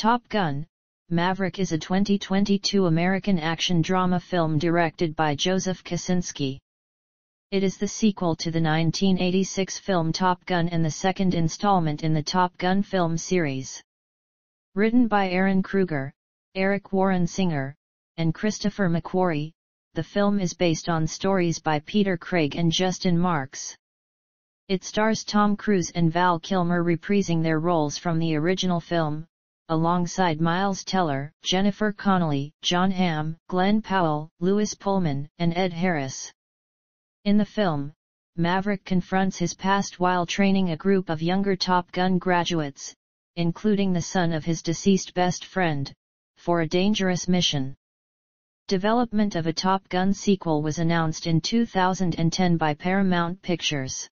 Top Gun: Maverick is a 2022 American action drama film directed by Joseph Kosinski. It is the sequel to the 1986 film Top Gun and the second installment in the Top Gun film series. Written by Aaron Kruger, Eric Warren Singer, and Christopher McQuarrie, the film is based on stories by Peter Craig and Justin Marks. It stars Tom Cruise and Val Kilmer reprising their roles from the original film, alongside Miles Teller, Jennifer Connelly, Jon Hamm, Glenn Powell, Lewis Pullman, and Ed Harris. In the film, Maverick confronts his past while training a group of younger Top Gun graduates, including the son of his deceased best friend, for a dangerous mission. Development of a Top Gun sequel was announced in 2010 by Paramount Pictures.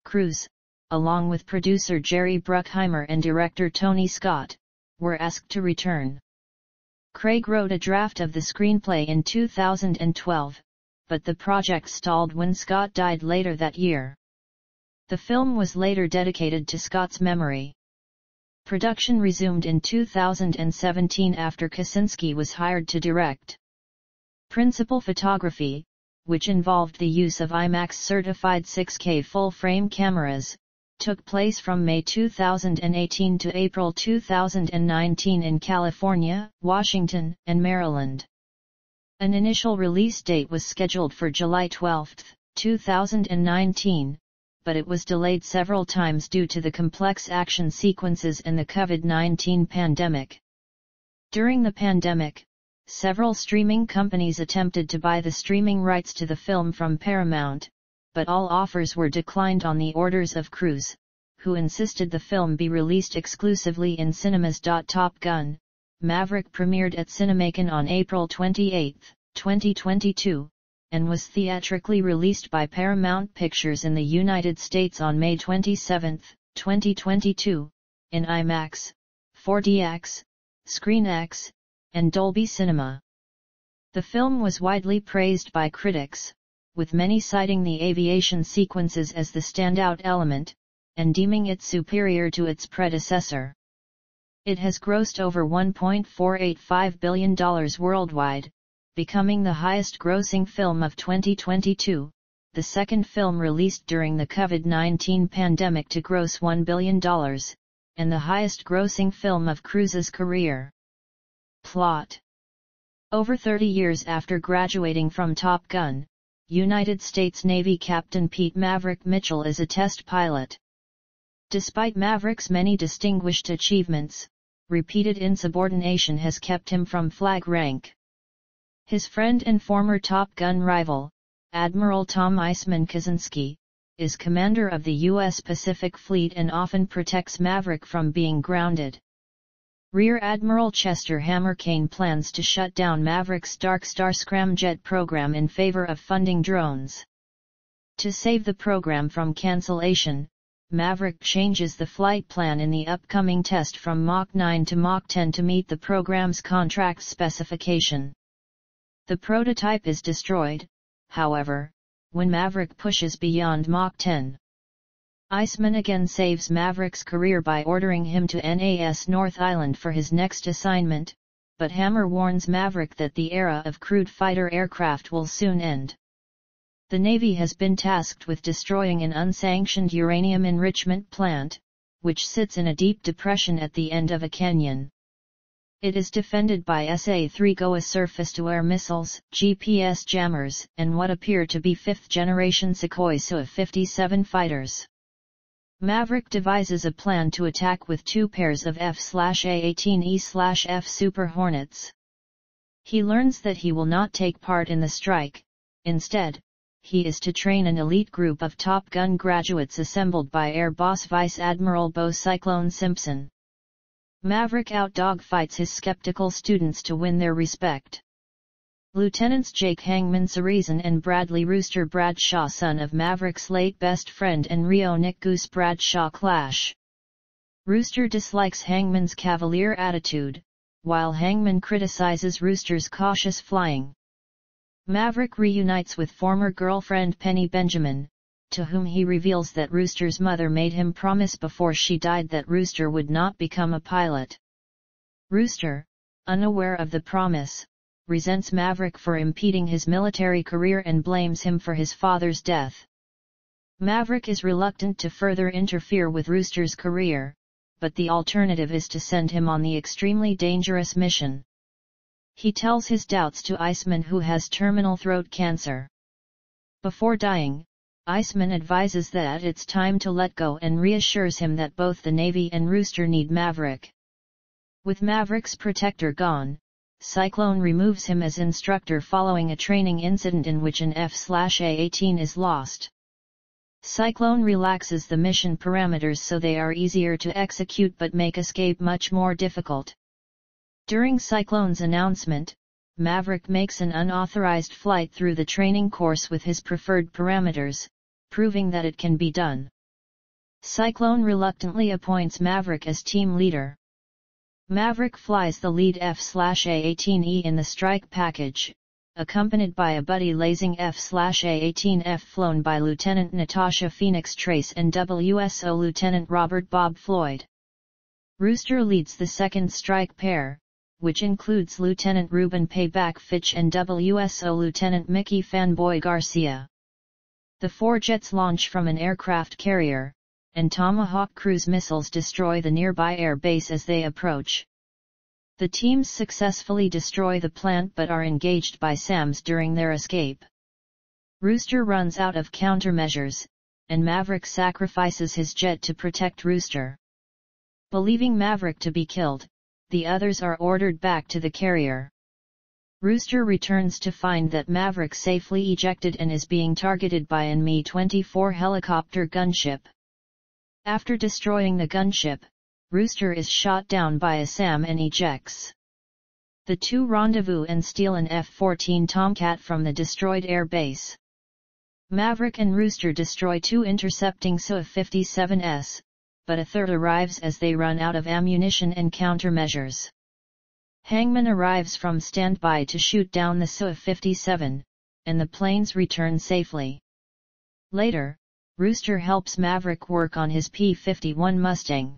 Cruise, along with producer Jerry Bruckheimer and director Tony Scott, were asked to return. Craig wrote a draft of the screenplay in 2012, but the project stalled when Scott died later that year. The film was later dedicated to Scott's memory. Production resumed in 2017 after Kosinski was hired to direct. Principal photography, which involved the use of IMAX-certified 6K full-frame cameras, took place from May 2018 to April 2019 in California, Washington, and Maryland. An initial release date was scheduled for July 12, 2019, but it was delayed several times due to the complex action sequences and the COVID-19 pandemic. During the pandemic, several streaming companies attempted to buy the streaming rights to the film from Paramount, but all offers were declined on the orders of Cruise, who insisted the film be released exclusively in cinemas. Top Gun: Maverick premiered at Cinemark on April 28, 2022, and was theatrically released by Paramount Pictures in the United States on May 27, 2022, in IMAX, 4DX, ScreenX, and Dolby Cinema. The film was widely praised by critics, with many citing the aviation sequences as the standout element, and deeming it superior to its predecessor. It has grossed over $1.485 billion worldwide, becoming the highest-grossing film of 2022, the second film released during the COVID-19 pandemic to gross $1 billion, and the highest-grossing film of Cruise's career. Plot: Over 30 years after graduating from Top Gun, United States Navy Captain Pete Maverick Mitchell is a test pilot. Despite Maverick's many distinguished achievements, repeated insubordination has kept him from flag rank. His friend and former Top Gun rival, Admiral Tom "Iceman" Kosinski, is commander of the U.S. Pacific Fleet and often protects Maverick from being grounded. Rear Admiral Chester "Hammer" Kane plans to shut down Maverick's Dark Star scramjet program in favor of funding drones. To save the program from cancellation, Maverick changes the flight plan in the upcoming test from Mach 9 to Mach 10 to meet the program's contract specification. The prototype is destroyed, however, when Maverick pushes beyond Mach 10. Iceman again saves Maverick's career by ordering him to NAS North Island for his next assignment, but Hammer warns Maverick that the era of crewed fighter aircraft will soon end. The Navy has been tasked with destroying an unsanctioned uranium enrichment plant, which sits in a deep depression at the end of a canyon. It is defended by SA-3 GOA surface-to-air missiles, GPS jammers, and what appear to be fifth-generation Sukhoi Su-57 fighters. Maverick devises a plan to attack with two pairs of F/A-18E/F Super Hornets. He learns that he will not take part in the strike. Instead, he is to train an elite group of Top Gun graduates assembled by Air Boss Vice Admiral Bo Cyclone Simpson. Maverick out-dogfights his skeptical students to win their respect. Lieutenants Jake Hangman Sarizen and Bradley Rooster Bradshaw, son of Maverick's late best friend and Rio Nick Goose Bradshaw, clash. Rooster dislikes Hangman's cavalier attitude, while Hangman criticizes Rooster's cautious flying. Maverick reunites with former girlfriend Penny Benjamin, to whom he reveals that Rooster's mother made him promise before she died that Rooster would not become a pilot. Rooster, unaware of the promise, resents Maverick for impeding his military career and blames him for his father's death. Maverick is reluctant to further interfere with Rooster's career, but the alternative is to send him on the extremely dangerous mission. He tells his doubts to Iceman, who has terminal throat cancer. Before dying, Iceman advises that it's time to let go and reassures him that both the Navy and Rooster need Maverick. With Maverick's protector gone, Cyclone removes him as instructor following a training incident in which an F/A-18 is lost. Cyclone relaxes the mission parameters so they are easier to execute but make escape much more difficult. During Cyclone's announcement, Maverick makes an unauthorized flight through the training course with his preferred parameters, proving that it can be done. Cyclone reluctantly appoints Maverick as team leader. Maverick flies the lead F/A-18E in the strike package, accompanied by a buddy-lasing F/A-18F flown by Lieutenant Natasha Phoenix Trace and WSO Lieutenant Robert Bob Floyd. Rooster leads the second strike pair, which includes Lieutenant Ruben Payback Fitch and WSO Lieutenant Mickey Fanboy Garcia. The four jets launch from an aircraft carrier, and Tomahawk cruise missiles destroy the nearby air base as they approach. The teams successfully destroy the plant but are engaged by SAMs during their escape. Rooster runs out of countermeasures, and Maverick sacrifices his jet to protect Rooster. Believing Maverick to be killed, the others are ordered back to the carrier. Rooster returns to find that Maverick safely ejected and is being targeted by an Mi-24 helicopter gunship. After destroying the gunship, Rooster is shot down by a SAM and ejects. The two rendezvous and steal an F-14 Tomcat from the destroyed air base. Maverick and Rooster destroy two intercepting Su-57s, but a third arrives as they run out of ammunition and countermeasures. Hangman arrives from standby to shoot down the Su-57, and the planes return safely. Later, Rooster helps Maverick work on his P-51 Mustang.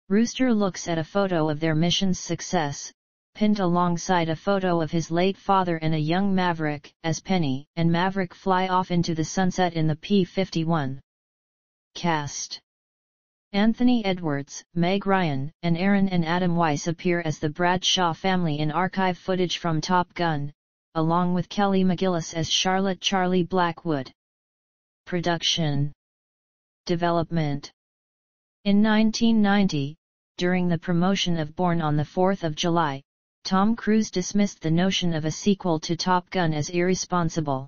Rooster looks at a photo of their mission's success, pinned alongside a photo of his late father and a young Maverick, as Penny and Maverick fly off into the sunset in the P-51. Cast: Anthony Edwards, Meg Ryan, and Aaron and Adam Weiss appear as the Bradshaw family in archive footage from Top Gun, along with Kelly McGillis as Charlotte Charlie Blackwood. Production. Development. In 1990, during the promotion of Born on the 4th of July, Tom Cruise dismissed the notion of a sequel to Top Gun as irresponsible.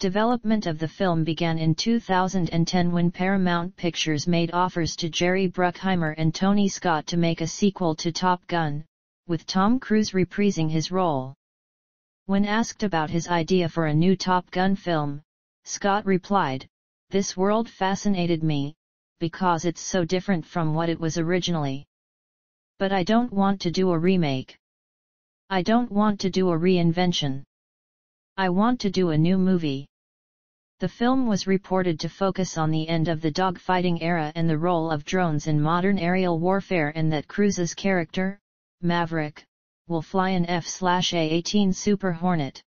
Development of the film began in 2010 when Paramount Pictures made offers to Jerry Bruckheimer and Tony Scott to make a sequel to Top Gun, with Tom Cruise reprising his role. When asked about his idea for a new Top Gun film, Scott replied, "This world fascinated me, because it's so different from what it was originally. But I don't want to do a remake. I don't want to do a reinvention. I want to do a new movie." The film was reported to focus on the end of the dogfighting era and the role of drones in modern aerial warfare, and that Cruise's character, Maverick, will fly an F/A-18 Super Hornet.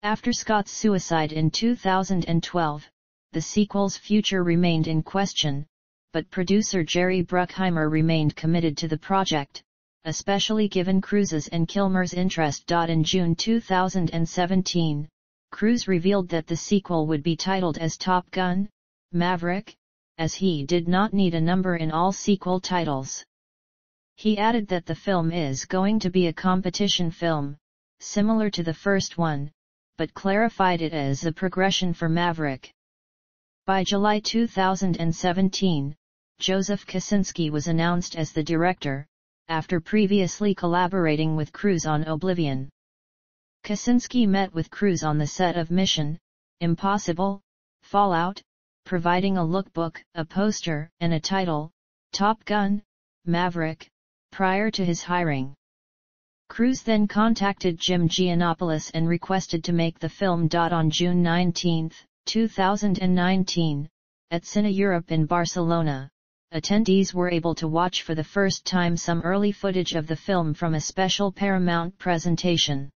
After Scott's suicide in 2012, the sequel's future remained in question, but producer Jerry Bruckheimer remained committed to the project, especially given Cruise's and Kilmer's interest. In June 2017, Cruise revealed that the sequel would be titled as Top Gun: Maverick, as he did not need a number in all sequel titles. He added that the film is going to be a competition film, similar to the first one, but clarified it as a progression for Maverick. By July 2017, Joseph Kosinski was announced as the director, after previously collaborating with Cruise on Oblivion. Kosinski met with Cruise on the set of Mission Impossible: Fallout, providing a lookbook, a poster, and a title, Top Gun: Maverick, prior to his hiring. Cruise then contacted Jim Giannopoulos and requested to make the film. On June 19, 2019, at Cine Europe in Barcelona, attendees were able to watch for the first time some early footage of the film from a special Paramount presentation.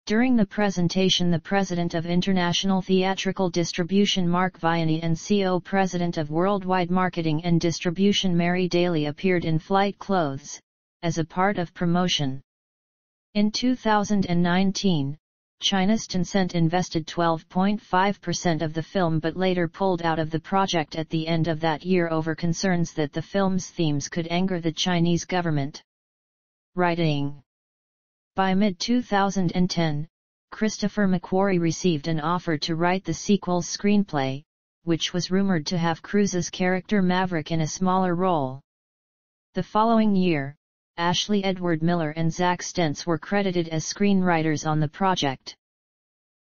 During the presentation, the president of International Theatrical Distribution Mark Vianney and CO president of Worldwide Marketing and Distribution Mary Daly appeared in flight clothes, as a part of promotion. In 2019, China's Tencent invested 12.5% of the film but later pulled out of the project at the end of that year over concerns that the film's themes could anger the Chinese government. Writing. By mid-2010, Christopher McQuarrie received an offer to write the sequel's screenplay, which was rumored to have Cruise's character Maverick in a smaller role. The following year, Ashley Edward Miller and Zach Stentz were credited as screenwriters on the project.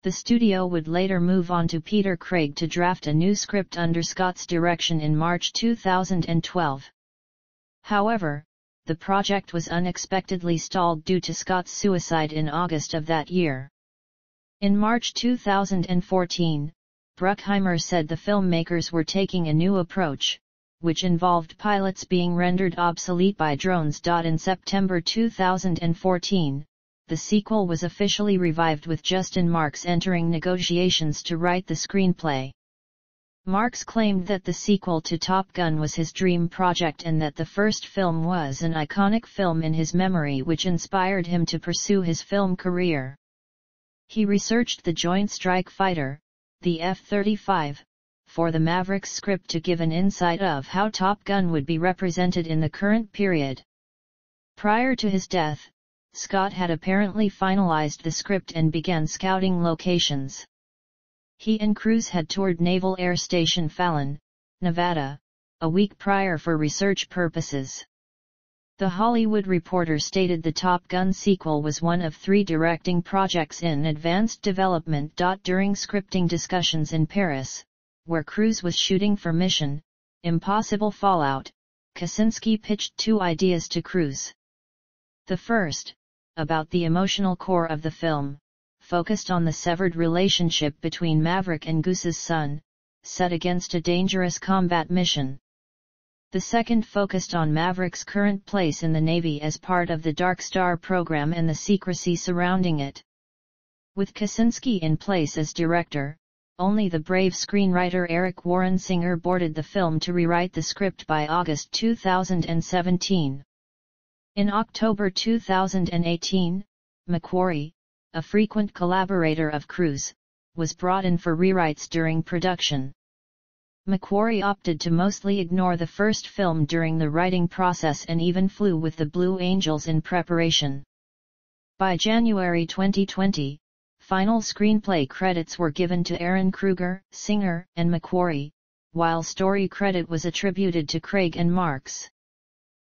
The studio would later move on to Peter Craig to draft a new script under Scott's direction in March 2012. However, the project was unexpectedly stalled due to Scott's suicide in August of that year. In March 2014, Bruckheimer said the filmmakers were taking a new approach, which involved pilots being rendered obsolete by drones. In September 2014, the sequel was officially revived with Justin Marks entering negotiations to write the screenplay. Marks claimed that the sequel to Top Gun was his dream project and that the first film was an iconic film in his memory which inspired him to pursue his film career. He researched the Joint Strike Fighter, the F-35, for the Maverick script to give an insight of how Top Gun would be represented in the current period. Prior to his death, Scott had apparently finalized the script and began scouting locations. He and Cruise had toured Naval Air Station Fallon, Nevada, a week prior for research purposes. The Hollywood Reporter stated the Top Gun sequel was one of 3 directing projects in advanced development. During scripting discussions in Paris, where Cruise was shooting for Mission Impossible Fallout, Kosinski pitched 2 ideas to Cruise. The first, about the emotional core of the film, focused on the severed relationship between Maverick and Goose's son, set against a dangerous combat mission. The second focused on Maverick's current place in the Navy as part of the Dark Star program and the secrecy surrounding it. With Kosinski in place as director, only the brave screenwriter Eric Warren Singer boarded the film to rewrite the script by August 2017. In October 2018, McQuarrie, a frequent collaborator of Cruise, was brought in for rewrites during production. McQuarrie opted to mostly ignore the first film during the writing process and even flew with the Blue Angels in preparation. By January 2020, final screenplay credits were given to Aaron Kruger, Singer, and McQuarrie, while story credit was attributed to Craig and Marks.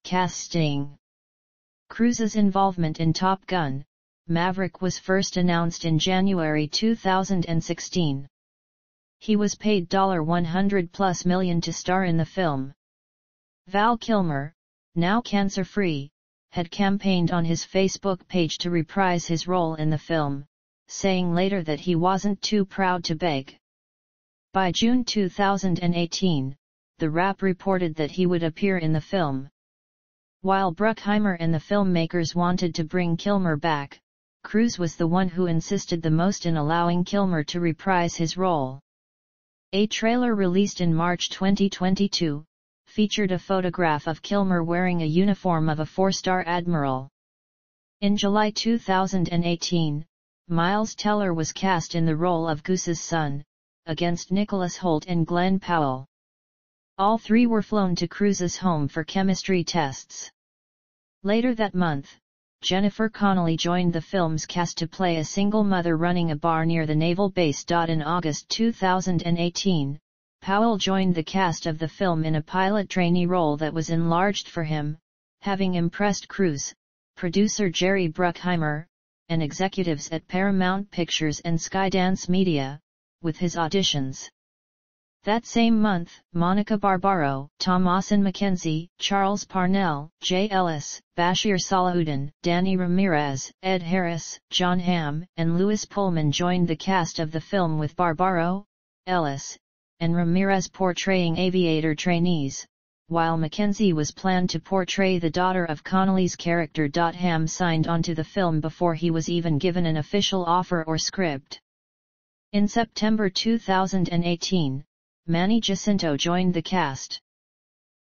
Casting. Cruise's involvement in Top Gun, Maverick was first announced in January 2016. He was paid $100+ million to star in the film. Val Kilmer, now cancer-free, had campaigned on his Facebook page to reprise his role in the film, saying later that he wasn't too proud to beg. By June 2018, the Wrap reported that he would appear in the film. While Bruckheimer and the filmmakers wanted to bring Kilmer back, Cruise was the one who insisted the most in allowing Kilmer to reprise his role. A trailer released in March 2022, featured a photograph of Kilmer wearing a uniform of a 4-star admiral. In July 2018, Miles Teller was cast in the role of Goose's son, against Nicholas Hoult and Glenn Powell. All 3 were flown to Cruise's home for chemistry tests. Later that month, Jennifer Connelly joined the film's cast to play a single mother running a bar near the naval base. In August 2018, Powell joined the cast of the film in a pilot trainee role that was enlarged for him, having impressed Cruise, producer Jerry Bruckheimer, and executives at Paramount Pictures and Skydance Media, with his auditions. That same month, Monica Barbaro, Thomasin McKenzie, Charles Parnell, Jay Ellis, Bashir Salahuddin, Danny Ramirez, Ed Harris, John Hamm, and Louis Pullman joined the cast of the film, with Barbaro, Ellis, and Ramirez portraying aviator trainees, while Mackenzie was planned to portray the daughter of Connolly's character. Ham signed onto the film before he was even given an official offer or script. In September 2018, Manny Jacinto joined the cast.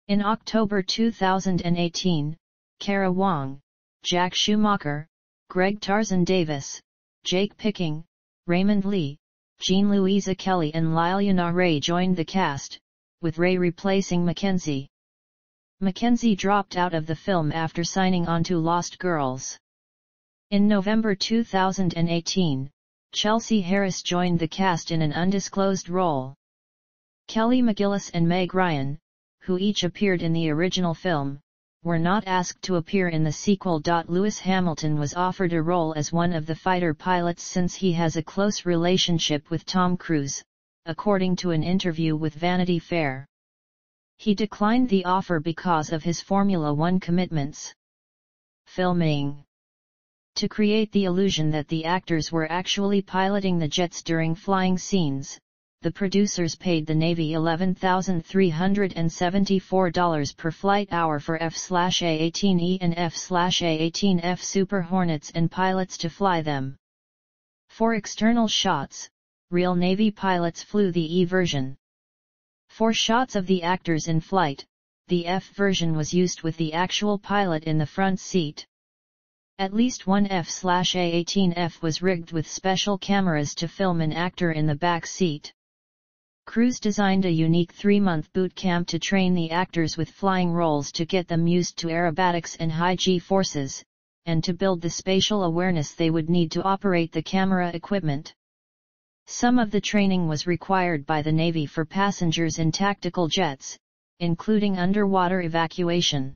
In October 2018, Kara Wong, Jack Schumacher, Greg Tarzan Davis, Jake Picking, Raymond Lee, Jean Louisa Kelly and Liliana Ray joined the cast, with Ray replacing Mackenzie. Mackenzie dropped out of the film after signing on to Lost Girls. In November 2018, Chelsea Harris joined the cast in an undisclosed role. Kelly McGillis and Meg Ryan, who each appeared in the original film, were not asked to appear in the sequel. Lewis Hamilton was offered a role as one of the fighter pilots since he has a close relationship with Tom Cruise, according to an interview with Vanity Fair. He declined the offer because of his Formula One commitments. Filming. To create the illusion that the actors were actually piloting the jets during flying scenes, the producers paid the Navy $11,374 per flight hour for F/A-18E and F/A-18F Super Hornets and pilots to fly them. For external shots, real Navy pilots flew the E version. For shots of the actors in flight, the F version was used with the actual pilot in the front seat. At least one F/A-18F was rigged with special cameras to film an actor in the back seat. Cruise designed a unique 3-month boot camp to train the actors with flying roles to get them used to aerobatics and high G-forces, and to build the spatial awareness they would need to operate the camera equipment. Some of the training was required by the Navy for passengers in tactical jets, including underwater evacuation.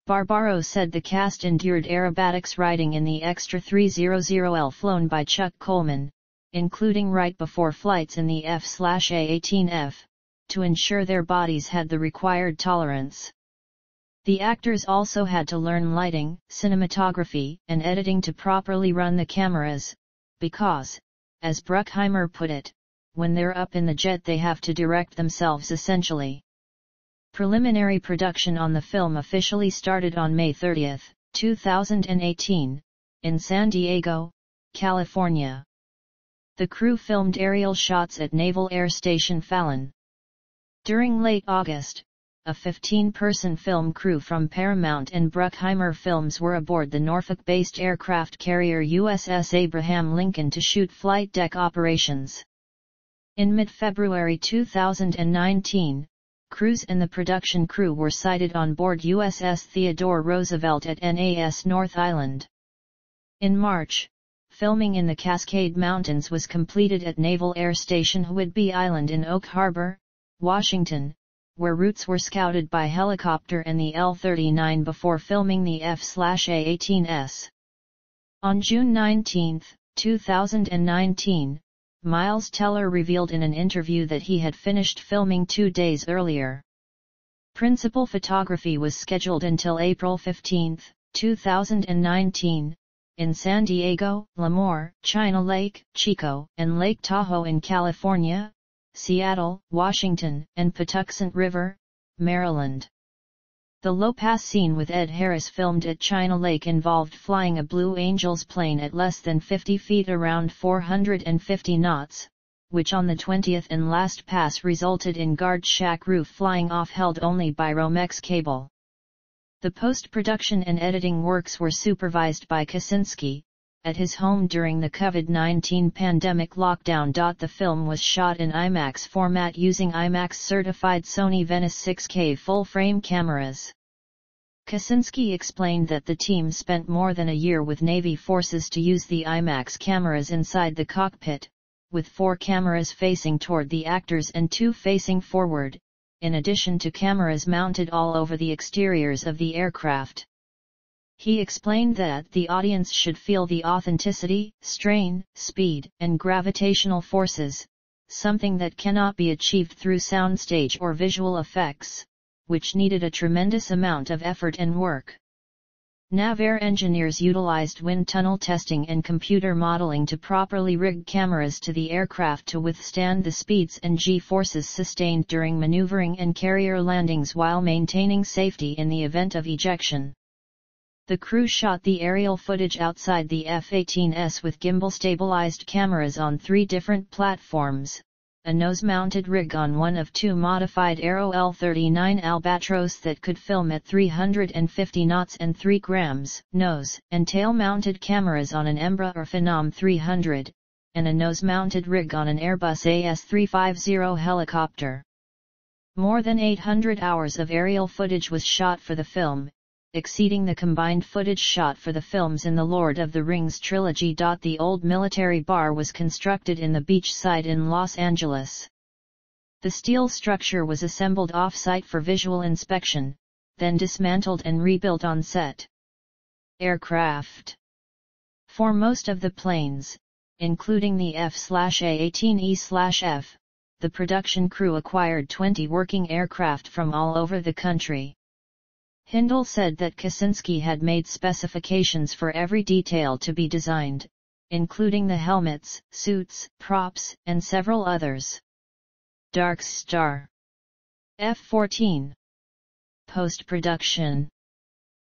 Barbaro said the cast endured aerobatics riding in the Extra 300L flown by Chuck Coleman, including right before flights in the F/A-18F, to ensure their bodies had the required tolerance. The actors also had to learn lighting, cinematography, and editing to properly run the cameras, because, as Bruckheimer put it, when they're up in the jet they have to direct themselves essentially. Preliminary production on the film officially started on May 30, 2018, in San Diego, California. The crew filmed aerial shots at Naval Air Station Fallon. During late August, a 15-person film crew from Paramount and Bruckheimer Films were aboard the Norfolk-based aircraft carrier USS Abraham Lincoln to shoot flight deck operations. In mid-February 2019, Cruise and the production crew were sighted on board USS Theodore Roosevelt at NAS North Island. In March, filming in the Cascade Mountains was completed at Naval Air Station Whidbey Island in Oak Harbor, Washington, where routes were scouted by helicopter and the L-39 before filming the F/A-18S. On June 19, 2019, Miles Teller revealed in an interview that he had finished filming 2 days earlier. Principal photography was scheduled until April 15, 2019, in San Diego, Lemoore, China Lake, Chico, and Lake Tahoe in California, Seattle, Washington, and Patuxent River, Maryland. The low-pass scene with Ed Harris filmed at China Lake involved flying a Blue Angels plane at less than 50 feet around 450 knots, which on the 20th and last pass resulted in guard shack roof flying off held only by Romex cable. The post-production and editing works were supervised by Kosinski, at his home during the COVID-19 pandemic lockdown. The film was shot in IMAX format using IMAX-certified Sony Venice 6K full-frame cameras. Kosinski explained that the team spent more than a year with Navy forces to use the IMAX cameras inside the cockpit, with 4 cameras facing toward the actors and 2 facing forward, in addition to cameras mounted all over the exteriors of the aircraft. He explained that the audience should feel the authenticity, strain, speed, and gravitational forces, something that cannot be achieved through soundstage or visual effects, which needed a tremendous amount of effort and work. NavAir engineers utilized wind tunnel testing and computer modeling to properly rig cameras to the aircraft to withstand the speeds and G-forces sustained during maneuvering and carrier landings while maintaining safety in the event of ejection. The crew shot the aerial footage outside the F-18S with gimbal-stabilized cameras on 3 different platforms, a nose-mounted rig on one of 2 modified Aero L-39 Albatros that could film at 350 knots and 3 grams, nose and tail-mounted cameras on an Embra or Phenom 300, and a nose-mounted rig on an Airbus AS350 helicopter. More than 800 hours of aerial footage was shot for the film, exceeding the combined footage shot for the films in the Lord of the Rings trilogy. The old military bar was constructed in the beach side in Los Angeles. The steel structure was assembled off-site for visual inspection, then dismantled and rebuilt on set. Aircraft. For most of the planes, including the F/A-18E/F, the production crew acquired 20 working aircraft from all over the country. Hindle said that Kosinski had made specifications for every detail to be designed, including the helmets, suits, props, and several others. Dark Star. F-14. Post-production.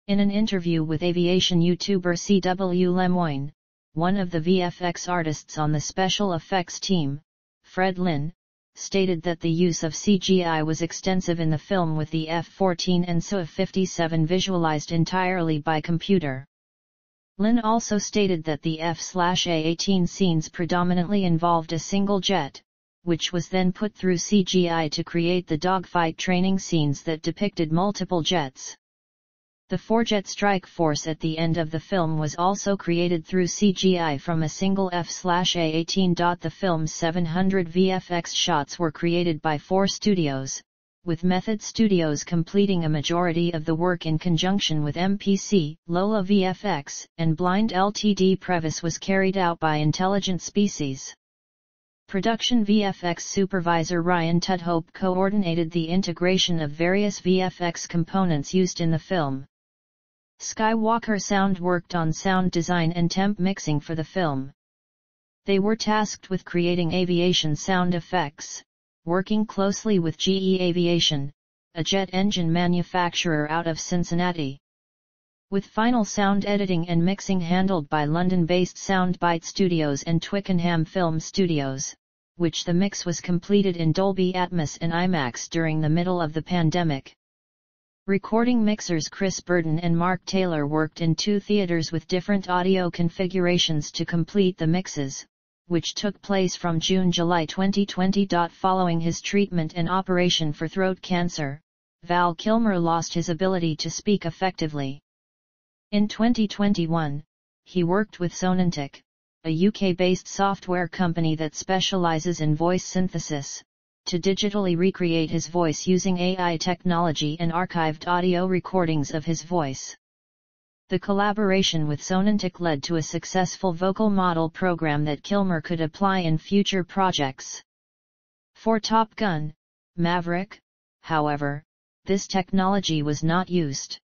In an interview with aviation YouTuber C.W. Lemoyne, one of the VFX artists on the special effects team, Fred Lynn, stated that the use of CGI was extensive in the film, with the F-14 and Su-57 visualized entirely by computer. Lynn also stated that the F/A-18 scenes predominantly involved a single jet, which was then put through CGI to create the dogfight training scenes that depicted multiple jets. The 4-jet strike force at the end of the film was also created through CGI from a single F/A-18. The film's 700 VFX shots were created by 4 studios, with Method Studios completing a majority of the work in conjunction with MPC, Lola VFX, and Blind Ltd. Previs was carried out by Intelligent Species. Production VFX supervisor Ryan Tudhope coordinated the integration of various VFX components used in the film. Skywalker Sound worked on sound design and temp mixing for the film. They were tasked with creating aviation sound effects, working closely with GE Aviation, a jet engine manufacturer out of Cincinnati. With final sound editing and mixing handled by London-based Soundbite Studios and Twickenham Film Studios, which the mix was completed in Dolby Atmos and IMAX during the middle of the pandemic. Recording mixers Chris Burden and Mark Taylor worked in 2 theaters with different audio configurations to complete the mixes, which took place from June-July 2020. Following his treatment and operation for throat cancer, Val Kilmer lost his ability to speak effectively. In 2021, he worked with Sonantic, a UK-based software company that specializes in voice synthesis, to digitally recreate his voice using AI technology and archived audio recordings of his voice. The collaboration with Sonantic led to a successful vocal model program that Kilmer could apply in future projects. For Top Gun: Maverick, however, this technology was not used.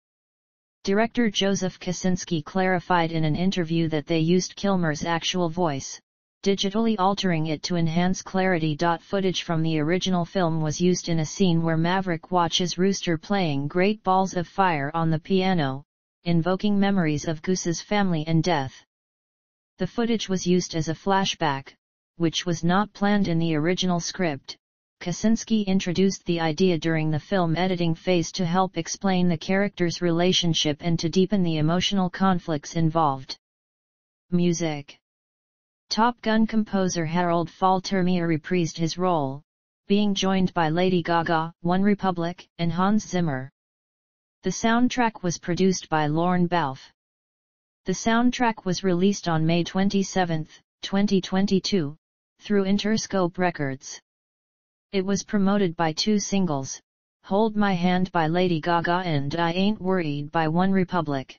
Director Joseph Kosinski clarified in an interview that they used Kilmer's actual voice, digitally altering it to enhance clarity. Footage from the original film was used in a scene where Maverick watches Rooster playing Great Balls of Fire on the piano, invoking memories of Goose's family and death. The footage was used as a flashback, which was not planned in the original script. Kosinski introduced the idea during the film editing phase to help explain the characters' relationship and to deepen the emotional conflicts involved. Music. Top Gun composer Harold Faltermeyer reprised his role, being joined by Lady Gaga, OneRepublic, and Hans Zimmer. The soundtrack was produced by Lorne Balfe. The soundtrack was released on May 27, 2022, through Interscope Records. It was promoted by 2 singles, Hold My Hand by Lady Gaga and I Ain't Worried by OneRepublic.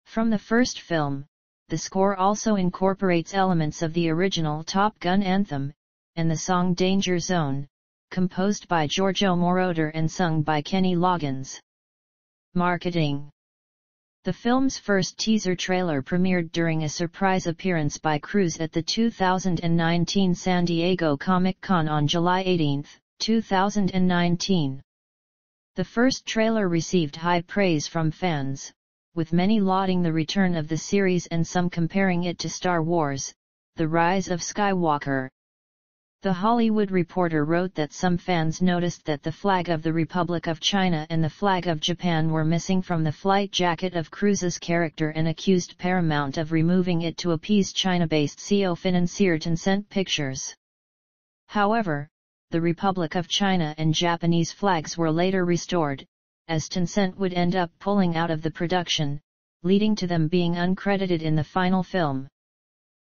From the first film, the score also incorporates elements of the original Top Gun anthem, and the song Danger Zone, composed by Giorgio Moroder and sung by Kenny Loggins. Marketing. The film's first teaser trailer premiered during a surprise appearance by Cruise at the 2019 San Diego Comic-Con on July 18, 2019. The first trailer received high praise from fans, with many lauding the return of the series and some comparing it to Star Wars: The Rise of Skywalker. The Hollywood Reporter wrote that some fans noticed that the flag of the Republic of China and the flag of Japan were missing from the flight jacket of Cruise's character and accused Paramount of removing it to appease China-based CO financier Tencent Pictures. However, the Republic of China and Japanese flags were later restored, as Tencent would end up pulling out of the production, leading to them being uncredited in the final film.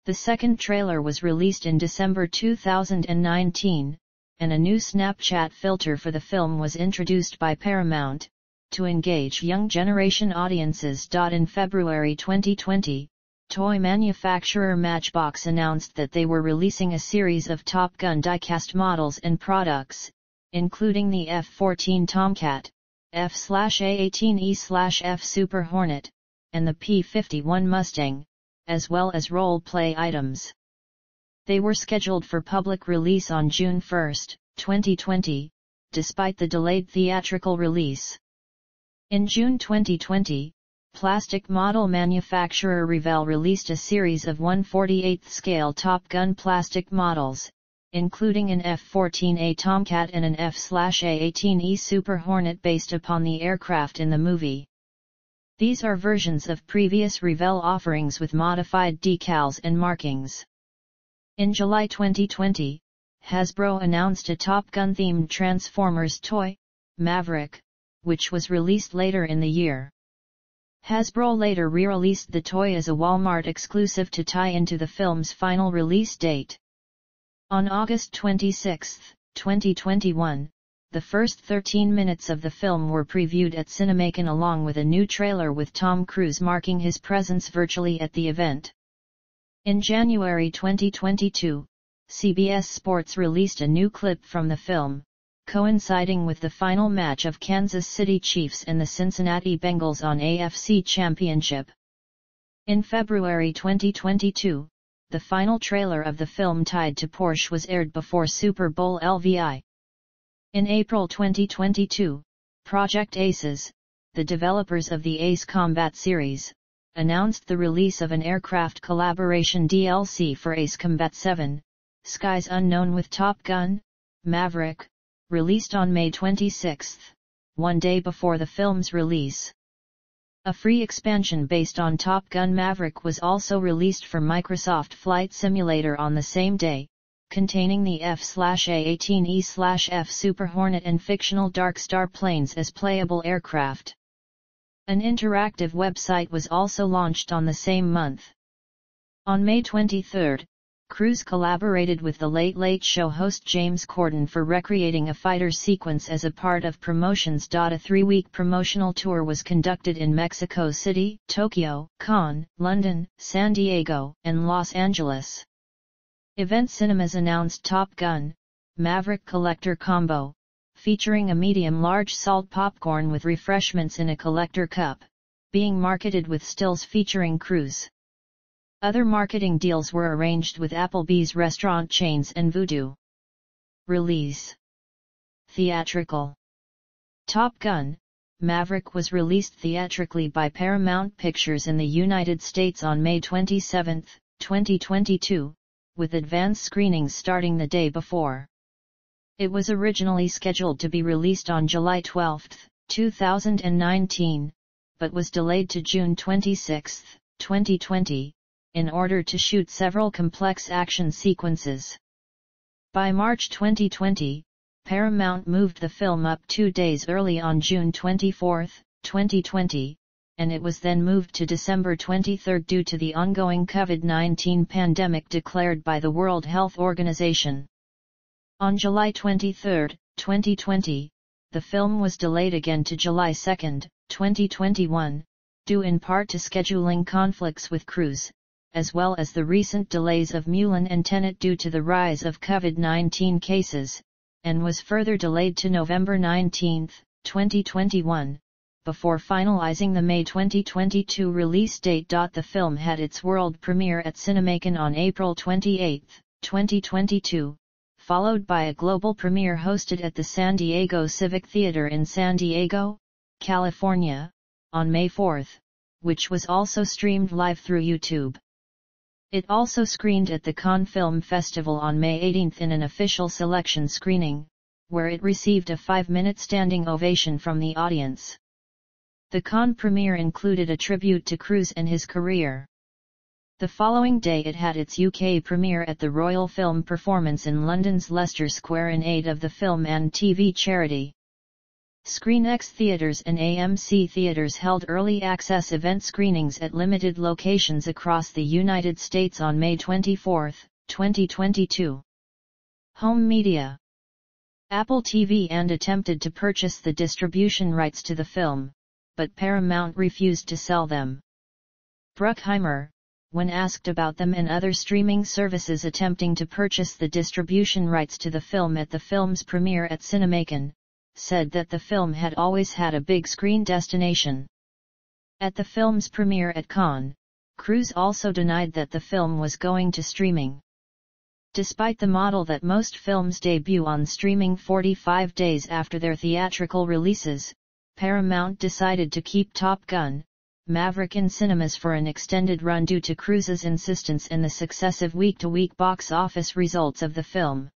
The second trailer was released in December 2019, and a new Snapchat filter for the film was introduced by Paramount, to engage young generation audiences. In February 2020, toy manufacturer Matchbox announced that they were releasing a series of Top Gun die-cast models and products, including the F-14 Tomcat, F/A-18E/F Super Hornet, and the P-51 Mustang, as well as role-play items. They were scheduled for public release on June 1, 2020, despite the delayed theatrical release. In June 2020, plastic model manufacturer Revell released a series of 1/48th scale Top Gun plastic models, including an F-14A Tomcat and an F/A-18E Super Hornet based upon the aircraft in the movie. These are versions of previous Revell offerings with modified decals and markings. In July 2020, Hasbro announced a Top Gun-themed Transformers toy, Maverick, which was released later in the year. Hasbro later re-released the toy as a Walmart exclusive to tie into the film's final release date. On August 26, 2021, the first 13 minutes of the film were previewed at Cinemacon along with a new trailer with Tom Cruise marking his presence virtually at the event. In January 2022, CBS Sports released a new clip from the film, coinciding with the final match of Kansas City Chiefs and the Cincinnati Bengals on AFC Championship. In February 2022, the final trailer of the film Tied to Porsche was aired before Super Bowl LVI. In April 2022, Project Aces, the developers of the Ace Combat series, announced the release of an aircraft collaboration DLC for Ace Combat 7, Skies Unknown with Top Gun, Maverick, released on May 26, one day before the film's release. A free expansion based on Top Gun Maverick was also released for Microsoft Flight Simulator on the same day, containing the F/A-18E/F Super Hornet and fictional Dark Star planes as playable aircraft. An interactive website was also launched on the same month. On May 23, Cruise collaborated with The Late Late Show host James Corden for recreating a fighter sequence as a part of promotions. A 3-week promotional tour was conducted in Mexico City, Tokyo, Cannes, London, San Diego, and Los Angeles. Event Cinemas announced Top Gun, Maverick Collector Combo, featuring a medium-large salt popcorn with refreshments in a collector cup, being marketed with stills featuring Cruise. Other marketing deals were arranged with Applebee's restaurant chains and Voodoo. Release. Theatrical. Top Gun, Maverick was released theatrically by Paramount Pictures in the United States on May 27, 2022, with advance screenings starting the day before. It was originally scheduled to be released on July 12, 2019, but was delayed to June 26, 2020, in order to shoot several complex action sequences. By March 2020, Paramount moved the film up 2 days early on June 24, 2020, and it was then moved to December 23 due to the ongoing COVID-19 pandemic declared by the World Health Organization. On July 23, 2020, the film was delayed again to July 2, 2021, due in part to scheduling conflicts with Cruise, as well as the recent delays of Mulan and Tenet due to the rise of COVID-19 cases, and was further delayed to November 19, 2021, before finalizing the May 2022 release date. The film had its world premiere at Cinemark on April 28, 2022, followed by a global premiere hosted at the San Diego Civic Theater in San Diego, California, on May 4, which was also streamed live through YouTube. It also screened at the Cannes Film Festival on May 18 in an official selection screening, where it received a 5-minute standing ovation from the audience. The Cannes premiere included a tribute to Cruise and his career. The following day it had its UK premiere at the Royal Film Performance in London's Leicester Square in aid of the film and TV charity. ScreenX Theatres and AMC Theatres held early access event screenings at limited locations across the United States on May 24, 2022. Home media. Apple TV and attempted to purchase the distribution rights to the film, but Paramount refused to sell them. Bruckheimer, when asked about them and other streaming services attempting to purchase the distribution rights to the film at the film's premiere at Cinemark, said that the film had always had a big screen destination. At the film's premiere at Cannes, Cruise also denied that the film was going to streaming. Despite the model that most films debut on streaming 45 days after their theatrical releases, Paramount decided to keep Top Gun: Maverick in cinemas for an extended run due to Cruise's insistence and the successive week-to-week box office results of the film.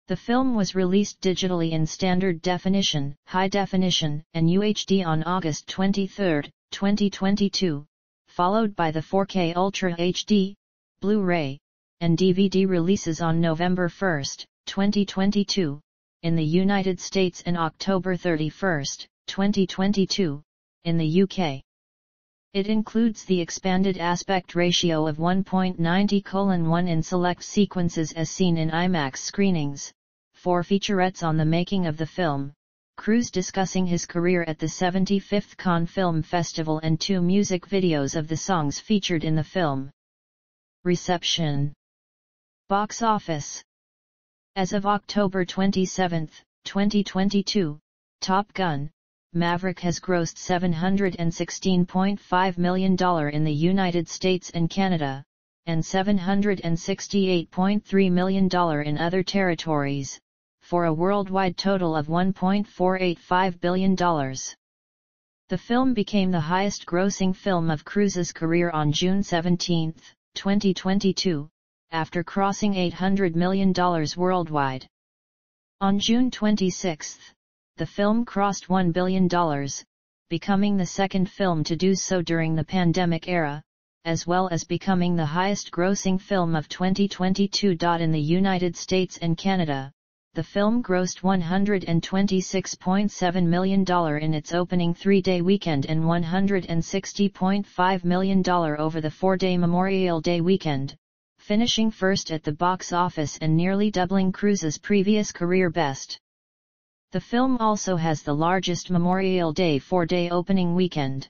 The film was released digitally in standard definition, high definition, and UHD on August 23, 2022, followed by the 4K Ultra HD, Blu-ray, and DVD releases on November 1, 2022, in the United States and October 31, 2022, in the UK. It includes the expanded aspect ratio of 1.90:1 in select sequences as seen in IMAX screenings, 4 featurettes on the making of the film, Cruise discussing his career at the 75th Cannes Film Festival and 2 music videos of the songs featured in the film. Reception. Box office. As of October 27, 2022, Top Gun: Maverick has grossed $716.5 million in the United States and Canada, and $768.3 million in other territories, for a worldwide total of $1.485 billion. The film became the highest-grossing film of Cruise's career on June 17, 2022, after crossing $800 million worldwide. On June 26, the film crossed $1 billion, becoming the second film to do so during the pandemic era, as well as becoming the highest-grossing film of 2022. In the United States and Canada, the film grossed $126.7 million in its opening 3-day weekend and $160.5 million over the 4-day Memorial Day weekend, finishing first at the box office and nearly doubling Cruise's previous career best. The film also has the largest Memorial Day 4-day opening weekend.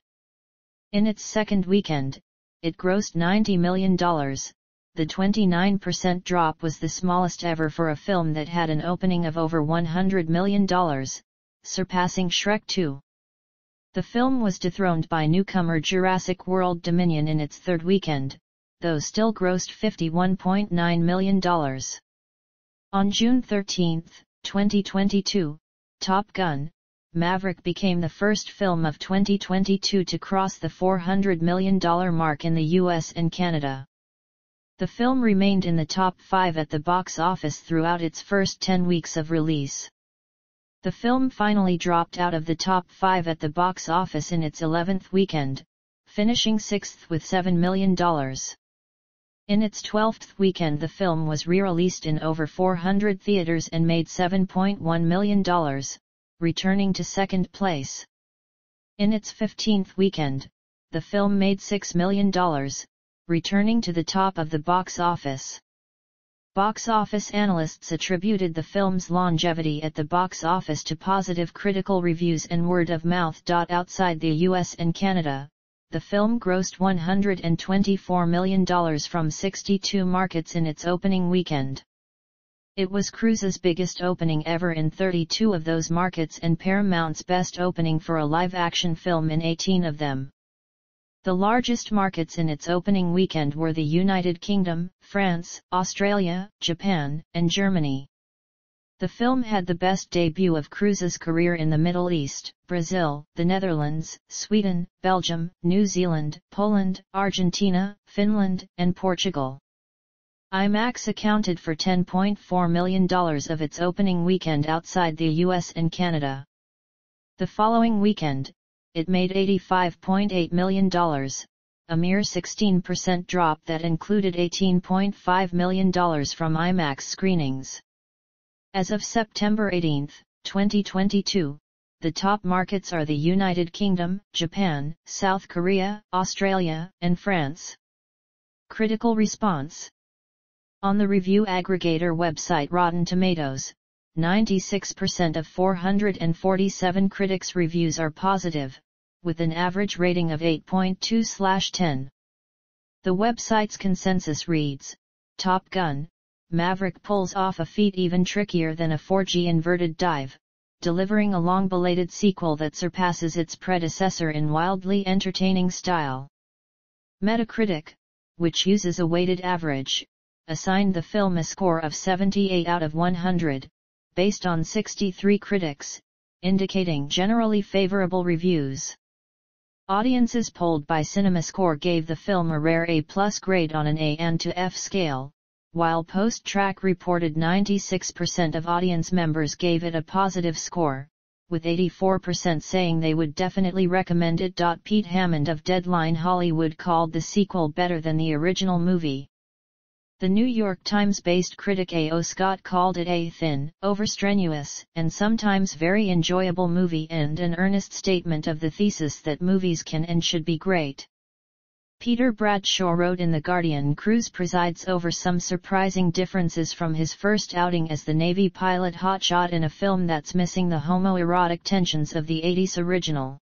In its second weekend, it grossed $90 million. The 29% drop was the smallest ever for a film that had an opening of over $100 million, surpassing Shrek 2. The film was dethroned by newcomer Jurassic World Dominion in its third weekend, though still grossed $51.9 million. On June 13, 2022, Top Gun: Maverick became the first film of 2022 to cross the $400 million mark in the US and Canada. The film remained in the top 5 at the box office throughout its first 10 weeks of release. The film finally dropped out of the top 5 at the box office in its 11th weekend, finishing 6th with $7 million. In its 12th weekend the film was re-released in over 400 theaters and made $7.1 million, returning to second place. In its 15th weekend, the film made $6 million, returning to the top of the box office. Box office analysts attributed the film's longevity at the box office to positive critical reviews and word of mouth. Outside the US and Canada, the film grossed $124 million from 62 markets in its opening weekend. It was Cruise's biggest opening ever in 32 of those markets and Paramount's best opening for a live-action film in 18 of them. The largest markets in its opening weekend were the United Kingdom, France, Australia, Japan, and Germany. The film had the best debut of Cruise's career in the Middle East, Brazil, the Netherlands, Sweden, Belgium, New Zealand, Poland, Argentina, Finland, and Portugal. IMAX accounted for $10.4 million of its opening weekend outside the US and Canada. The following weekend, it made $85.8 million, a mere 16% drop that included $18.5 million from IMAX screenings. As of September 18, 2022, the top markets are the United Kingdom, Japan, South Korea, Australia, and France. Critical response. On the review aggregator website Rotten Tomatoes, 96% of 447 critics' reviews are positive, with an average rating of 8.2/10. The website's consensus reads, Top Gun, Maverick pulls off a feat even trickier than a 4G inverted dive, delivering a long-belated sequel that surpasses its predecessor in wildly entertaining style. Metacritic, which uses a weighted average, assigned the film a score of 78 out of 100, based on 63 critics, indicating generally favorable reviews. Audiences polled by CinemaScore gave the film a rare A+ grade on an A and to F scale, while Post-Track reported 96% of audience members gave it a positive score, with 84% saying they would definitely recommend it. Pete Hammond of Deadline Hollywood called the sequel better than the original movie. The New York Times-based critic A.O. Scott called it a thin, overstrenuous, and sometimes very enjoyable movie and an earnest statement of the thesis that movies can and should be great. Peter Bradshaw wrote in The Guardian, Cruise presides over some surprising differences from his first outing as the Navy pilot hotshot in a film that's missing the homoerotic tensions of the 80s original.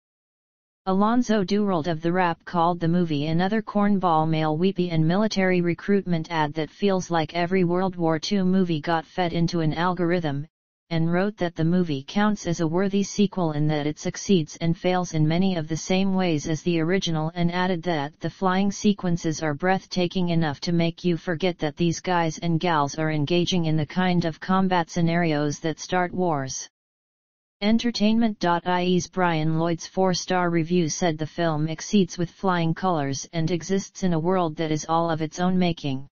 Alonzo Durald of The Wrap called the movie another cornball male weepy and military recruitment ad that feels like every World War II movie got fed into an algorithm, and wrote that the movie counts as a worthy sequel in that it succeeds and fails in many of the same ways as the original, and added that the flying sequences are breathtaking enough to make you forget that these guys and gals are engaging in the kind of combat scenarios that start wars. Entertainment.ie's Brian Lloyd's 4-star review said the film exceeds with flying colors and exists in a world that is all of its own making.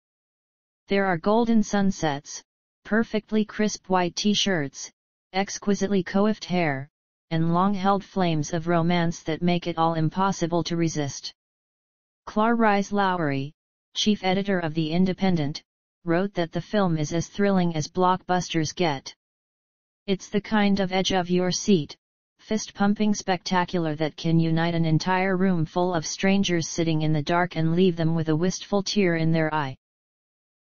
There are golden sunsets, perfectly crisp white t-shirts, exquisitely coiffed hair, and long-held flames of romance that make it all impossible to resist. Clarice Lowry, chief editor of The Independent, wrote that the film is as thrilling as blockbusters get. It's the kind of edge-of-your-seat, fist-pumping spectacular that can unite an entire room full of strangers sitting in the dark and leave them with a wistful tear in their eye.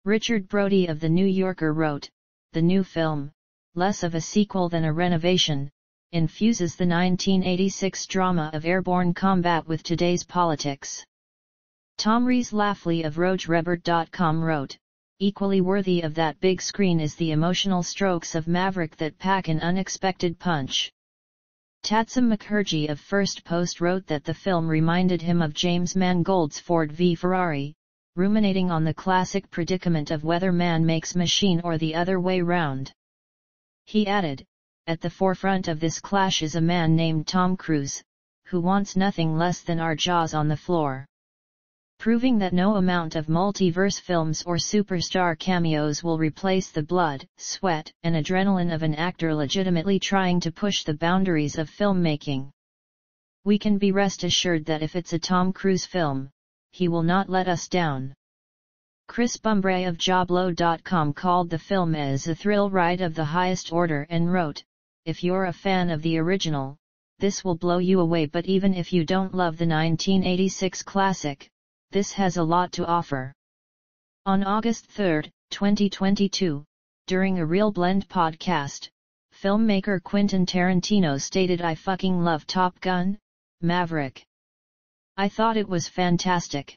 Richard Brody of The New Yorker wrote, the new film, less of a sequel than a renovation, infuses the 1986 drama of airborne combat with today's politics. Tom Rees-Lafley of RogeRebert.com wrote, equally worthy of that big screen is the emotional strokes of Maverick that pack an unexpected punch. Tatsum Mukherjee of First Post wrote that the film reminded him of James Mangold's Ford v Ferrari, ruminating on the classic predicament of whether man makes machine or the other way round. He added, at the forefront of this clash is a man named Tom Cruise, who wants nothing less than our jaws on the floor. Proving that no amount of multiverse films or superstar cameos will replace the blood, sweat, and adrenaline of an actor legitimately trying to push the boundaries of filmmaking. We can be rest assured that if it's a Tom Cruise film, he will not let us down. Chris Bumbray of Joblo.com called the film as a thrill ride of the highest order and wrote, if you're a fan of the original, this will blow you away, but even if you don't love the 1986 classic, this has a lot to offer. On August 3, 2022, during a Real Blend podcast, filmmaker Quentin Tarantino stated, I fucking love Top Gun, Maverick. I thought it was fantastic.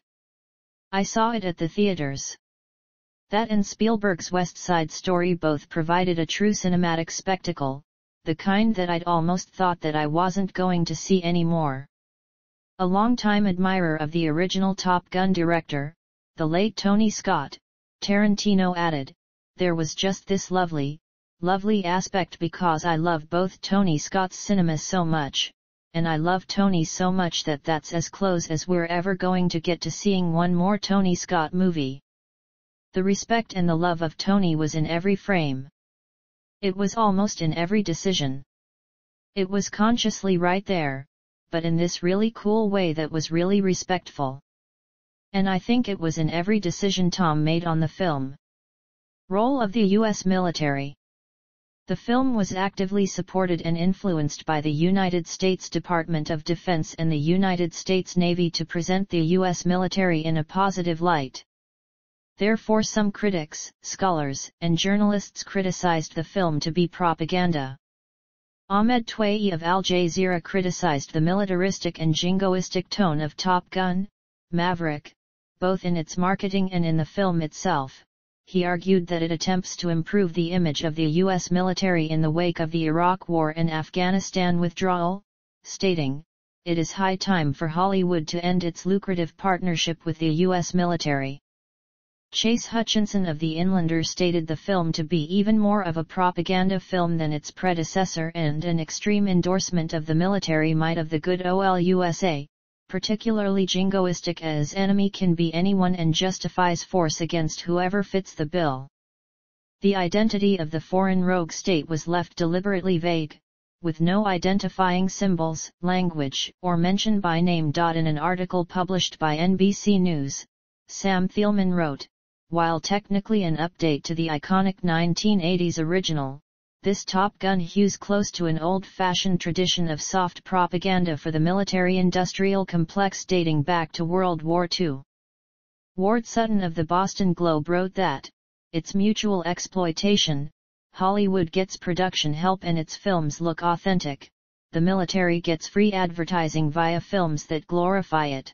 I saw it at the theaters. That and Spielberg's West Side Story both provided a true cinematic spectacle, the kind that I'd almost thought that I wasn't going to see anymore. A longtime admirer of the original Top Gun director, the late Tony Scott, Tarantino added, "There was just this lovely aspect because I love both Tony Scott's cinema so much, and I love Tony so much that that's as close as we're ever going to get to seeing one more Tony Scott movie." The respect and the love of Tony was in every frame. It was almost in every decision. It was consciously right there, but in this really cool way that was really respectful. And I think it was in every decision Tom made on the film. Role of the U.S. military. The film was actively supported and influenced by the United States Department of Defense and the United States Navy to present the U.S. military in a positive light. Therefore some critics, scholars, and journalists criticized the film to be propaganda. Ahmed Twa'i of Al Jazeera criticized the militaristic and jingoistic tone of Top Gun, Maverick, both in its marketing and in the film itself. He argued that it attempts to improve the image of the U.S. military in the wake of the Iraq War and Afghanistan withdrawal, stating, "It is high time for Hollywood to end its lucrative partnership with the U.S. military." Chase Hutchinson of The Inlander stated the film to be even more of a propaganda film than its predecessor and an extreme endorsement of the military might of the good old USA, particularly jingoistic as enemy can be anyone and justifies force against whoever fits the bill. The identity of the foreign rogue state was left deliberately vague, with no identifying symbols, language, or mention by name. In an article published by NBC News, Sam Thielman wrote, "While technically an update to the iconic 1980s original, this Top Gun hews close to an old-fashioned tradition of soft propaganda for the military-industrial complex dating back to World War II." Ward Sutton of the Boston Globe wrote that, "It's mutual exploitation, Hollywood gets production help and its films look authentic, the military gets free advertising via films that glorify it.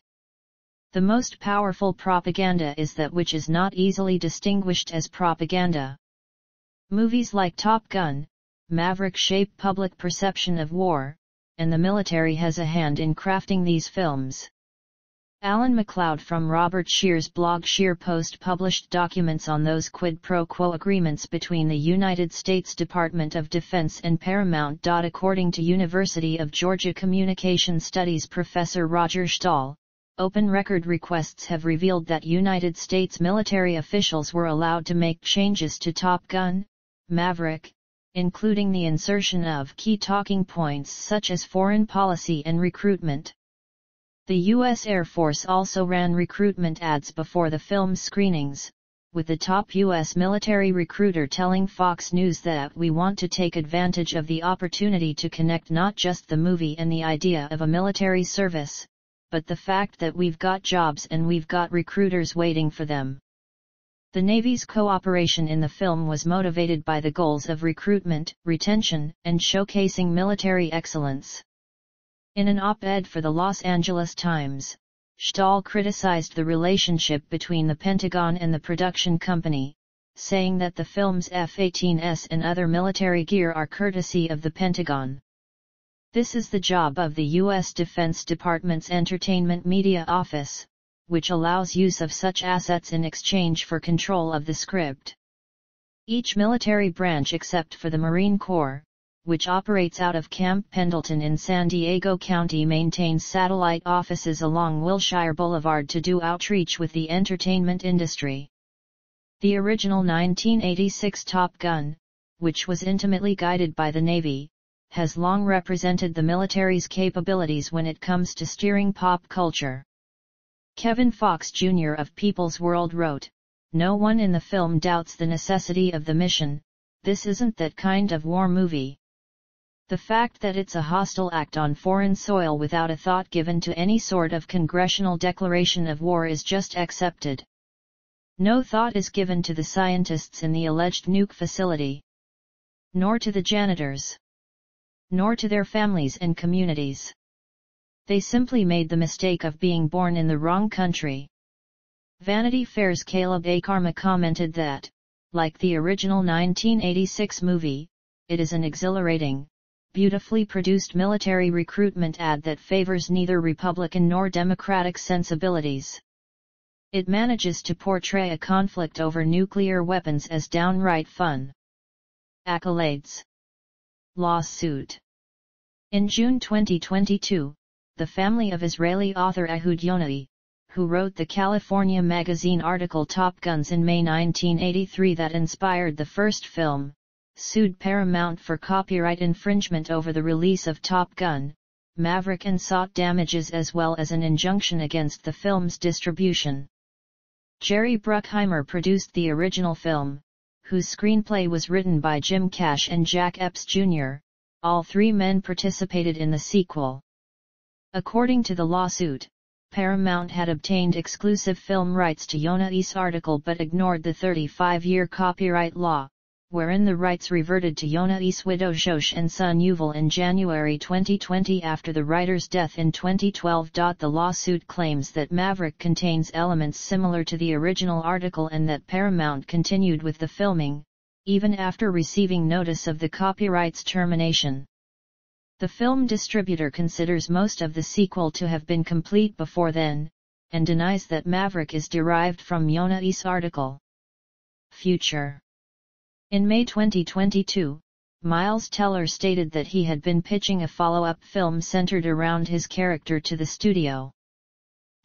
The most powerful propaganda is that which is not easily distinguished as propaganda." Movies like Top Gun, Maverick shape public perception of war, and the military has a hand in crafting these films. Alan MacLeod from Robert Scheer's blog Scheer Post published documents on those quid pro quo agreements between the United States Department of Defense and Paramount. According to University of Georgia Communication Studies professor Roger Stahl, open record requests have revealed that United States military officials were allowed to make changes to Top Gun, Maverick, including the insertion of key talking points such as foreign policy and recruitment. The U.S. Air Force also ran recruitment ads before the film's screenings, with the top U.S. military recruiter telling Fox News that "We want to take advantage of the opportunity to connect not just the movie and the idea of a military service, but the fact that we've got jobs and we've got recruiters waiting for them." The Navy's cooperation in the film was motivated by the goals of recruitment, retention, and showcasing military excellence. In an op-ed for the Los Angeles Times, Stahl criticized the relationship between the Pentagon and the production company, saying that the film's F-18s and other military gear are courtesy of the Pentagon. This is the job of the U.S. Defense Department's Entertainment Media Office, which allows use of such assets in exchange for control of the script. Each military branch except for the Marine Corps, which operates out of Camp Pendleton in San Diego County, maintains satellite offices along Wilshire Boulevard to do outreach with the entertainment industry. The original 1986 Top Gun, which was intimately guided by the Navy, has long represented the military's capabilities when it comes to steering pop culture. Kevin Fox Jr. of People's World wrote, "No one in the film doubts the necessity of the mission. This isn't that kind of war movie. The fact that it's a hostile act on foreign soil without a thought given to any sort of congressional declaration of war is just accepted. No thought is given to the scientists in the alleged nuke facility, nor to the janitors, nor to their families and communities. They simply made the mistake of being born in the wrong country. Vanity Fair's Caleb A. Karma commented that, like the original 1986 movie, it is an exhilarating, beautifully produced military recruitment ad that favors neither Republican nor Democratic sensibilities. It manages to portray a conflict over nuclear weapons as downright fun. Accolades. Lawsuit. In June 2022, the family of Israeli author Ehud Yonai, who wrote the California magazine article Top Guns in May 1983 that inspired the first film, sued Paramount for copyright infringement over the release of Top Gun, Maverick and sought damages as well as an injunction against the film's distribution. Jerry Bruckheimer produced the original film, whose screenplay was written by Jim Cash and Jack Epps Jr., all three men participated in the sequel. According to the lawsuit, Paramount had obtained exclusive film rights to Yonai's article but ignored the 35-year copyright law, wherein the rights reverted to Yonai's widow Josh and son Yuval in January 2020 after the writer's death in 2012. The lawsuit claims that Maverick contains elements similar to the original article and that Paramount continued with the filming, even after receiving notice of the copyright's termination. The film distributor considers most of the sequel to have been complete before then, and denies that Maverick is derived from Yonai's article. Future. In May 2022, Miles Teller stated that he had been pitching a follow-up film centered around his character to the studio.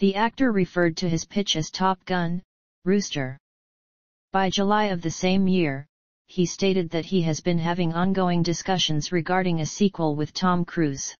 The actor referred to his pitch as Top Gun, Rooster. By July of the same year, he stated that he has been having ongoing discussions regarding a sequel with Tom Cruise.